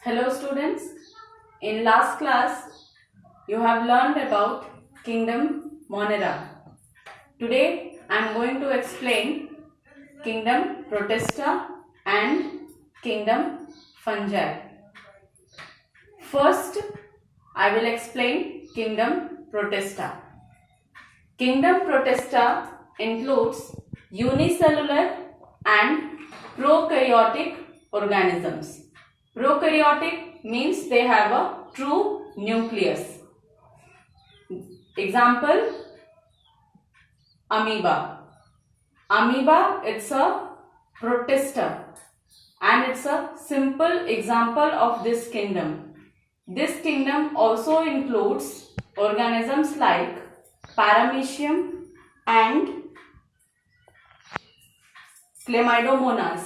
Hello students, in last class you have learned about kingdom Monera. Today I am going to explain kingdom Protista and kingdom Fungi. First I will explain kingdom Protista. Kingdom Protista includes unicellular and prokaryotic organisms. Prokaryotic means they have a true nucleus. Example, amoeba. Amoeba, it's a protista and it's a simple example of this kingdom. This kingdom also includes organisms like paramecium and chlamydomonas.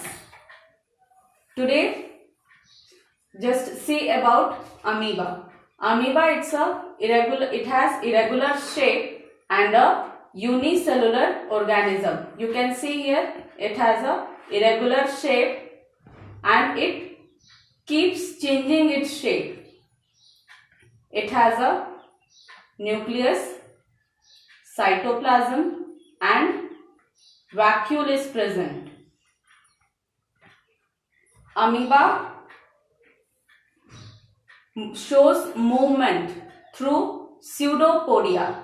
Today, just see about amoeba. Amoeba, it has irregular shape and a unicellular organism. You can see here it has a irregular shape and it keeps changing its shape. It has a nucleus, cytoplasm and vacuole is present. Amoeba shows movement through pseudopodia.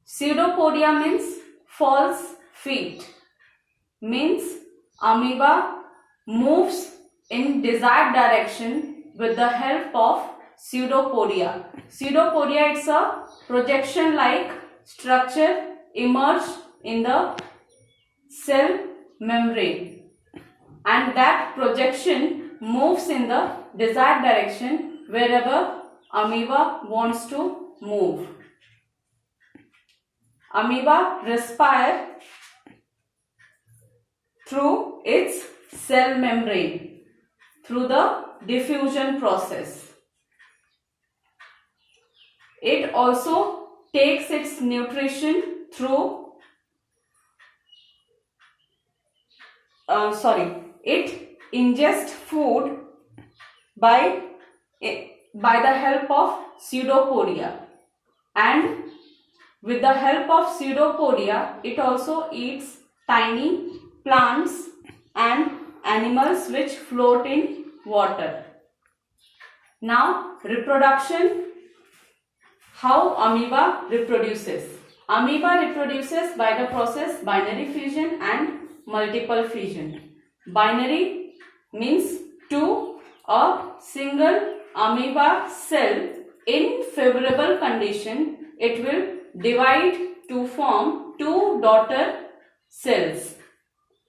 Pseudopodia means false feet. Means amoeba moves in desired direction with the help of pseudopodia. Pseudopodia, it's a projection like structure emerged in the cell membrane, and that projection moves in the desired direction wherever amoeba wants to move. Amoeba respire through its cell membrane through the diffusion process. It also takes its nutrition through it ingests food by the help of pseudopodia, and with the help of pseudopodia it also eats tiny plants and animals which float in water. Now reproduction. How amoeba reproduces? Amoeba reproduces by the process binary fission and multiple fission. Binary means two a single amoeba cell in favorable condition, it will divide to form two daughter cells.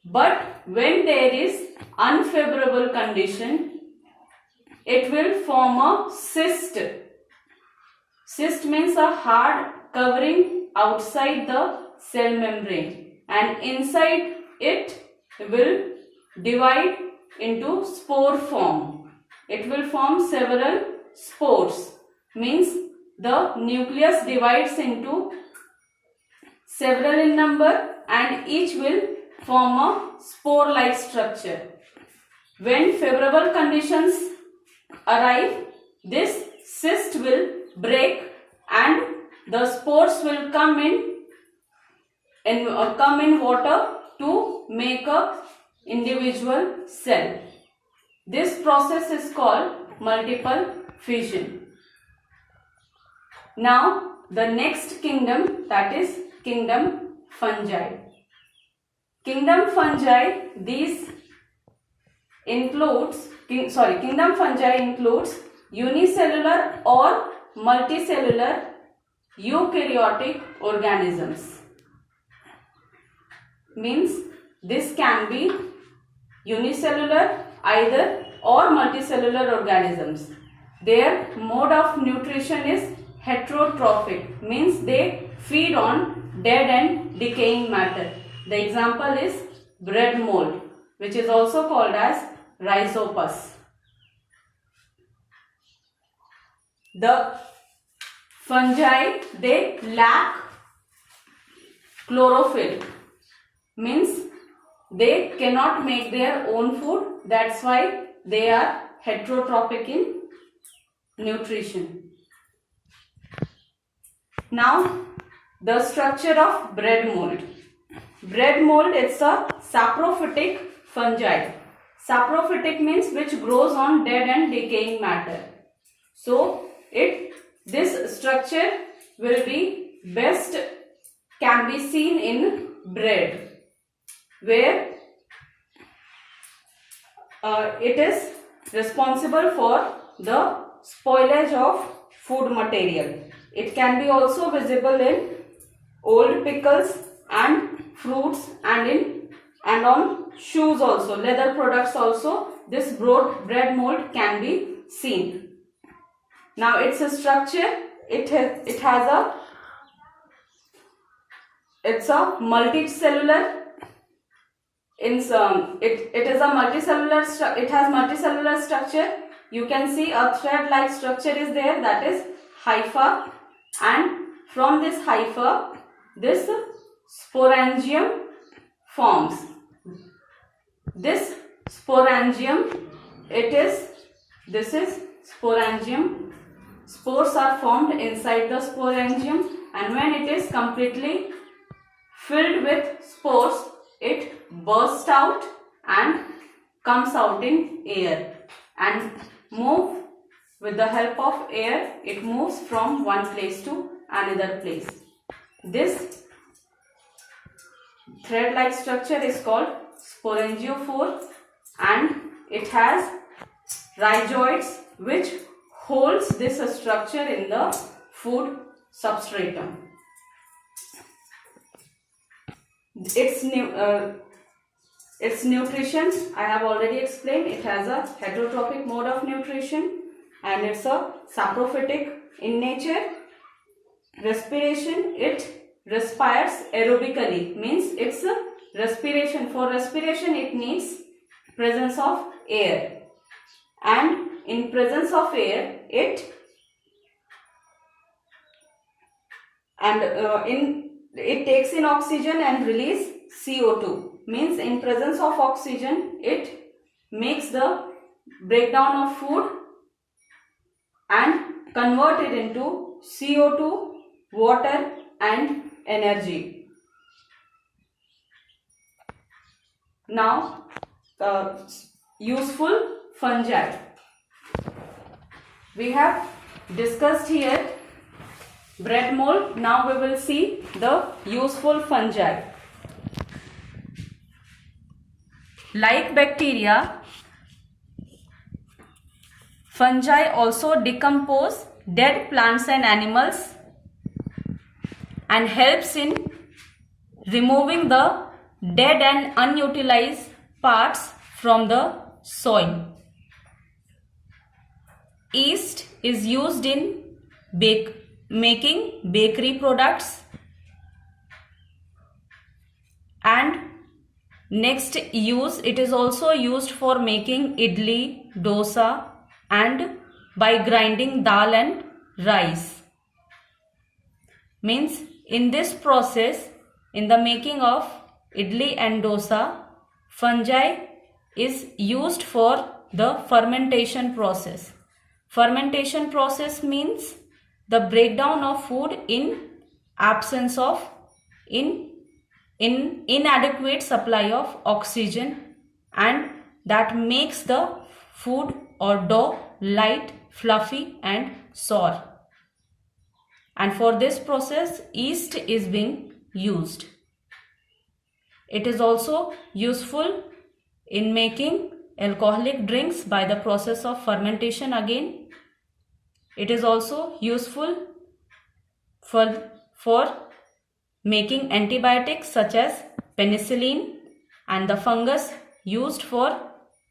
But when there is unfavorable condition, it will form a cyst. Cyst means a hard covering outside the cell membrane, and inside it will divide into spore form. It will form several spores. Means the nucleus divides into several in number and each will form a spore-like structure. When favorable conditions arrive, this cyst will break and the spores will come in water to make a individual cell. This process is called multiple fission. Now the next kingdom, that is kingdom fungi. Kingdom fungi, kingdom fungi includes unicellular or multicellular eukaryotic organisms. Means this can be unicellular either or multicellular organisms. Their mode of nutrition is heterotrophic, means they feed on dead and decaying matter. The example is bread mold, which is also called as rhizopus. The fungi, they lack chlorophyll, means they cannot make their own food. That's why they are heterotrophic in nutrition. Now, the structure of bread mold. Bread mold, it's a saprophytic fungi. Saprophytic means which grows on dead and decaying matter. So, this structure will be best can be seen in bread, where it is responsible for the spoilage of food material. It can be also visible in old pickles and fruits and on shoes also, leather products also. This bread mold can be seen. Now its a structure, it's a multicellular. It is a multicellular. It has multicellular structure. You can see a thread-like structure is there, that is hypha, and from this hypha, this sporangium forms. This sporangium, this is sporangium. Spores are formed inside the sporangium, and when it is completely filled with spores, it bursts out and comes out in air and move with the help of air. It moves from one place to another place. This thread-like structure is called sporangiophore, and it has rhizoids which holds this structure in the food substratum. Its nutrition, I have already explained. It has a heterotrophic mode of nutrition and it's a saprophytic in nature. Respiration, it respires aerobically, means it's a respiration. For respiration it needs presence of air, and in presence of air it takes in oxygen and release CO2. Means in presence of oxygen it makes the breakdown of food and convert it into CO2, water and energy. Now useful fungi. We have discussed here bread mold. Now we will see the useful fungi. Like bacteria, fungi also decompose dead plants and animals and helps in removing the dead and unutilized parts from the soil. Yeast is used in making bakery products, and next use, it is also used for making idli, dosa and by grinding dal and rice. Means in this process, in the making of idli and dosa, fungi is used for the fermentation process. Fermentation process means the breakdown of food in absence of inadequate supply of oxygen, and that makes the food or dough light, fluffy and sour. And for this process, yeast is being used. It is also useful in making alcoholic drinks by the process of fermentation again. It is also useful for making antibiotics such as penicillin, and the fungus used for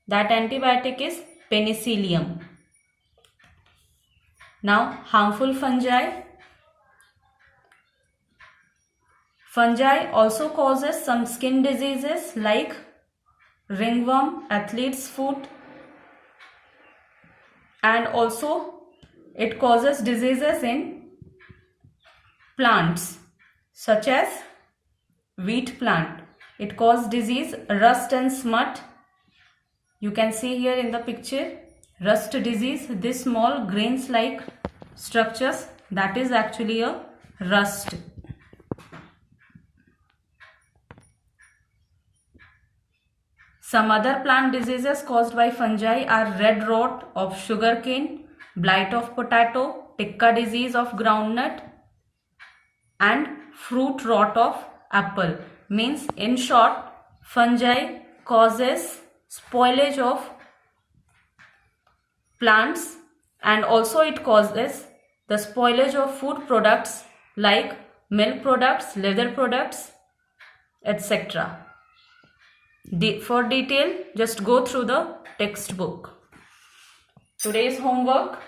that antibiotic is penicillium. Now, harmful fungi. Fungi also causes some skin diseases like ringworm, athlete's foot, and also it causes diseases in plants such as wheat plant. It causes disease rust and smut. You can see here in the picture Rust disease, this small grains like structures, that is actually a rust. Some other plant diseases caused by fungi are red rot of sugarcane, blight of potato, ticca disease of groundnut, and fruit rot of apple. Means in short, fungi causes spoilage of plants, and also it causes the spoilage of food products like milk products, leather products, etc. For detail, just go through the textbook. Today's homework: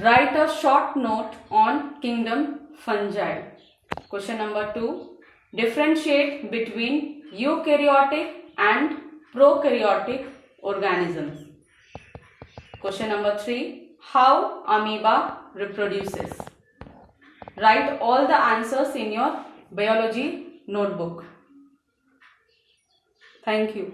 write a short note on kingdom fungi. Question number 2. Differentiate between eukaryotic and prokaryotic organisms. Question number 3. How amoeba reproduces. Write all the answers in your biology notebook. Thank you.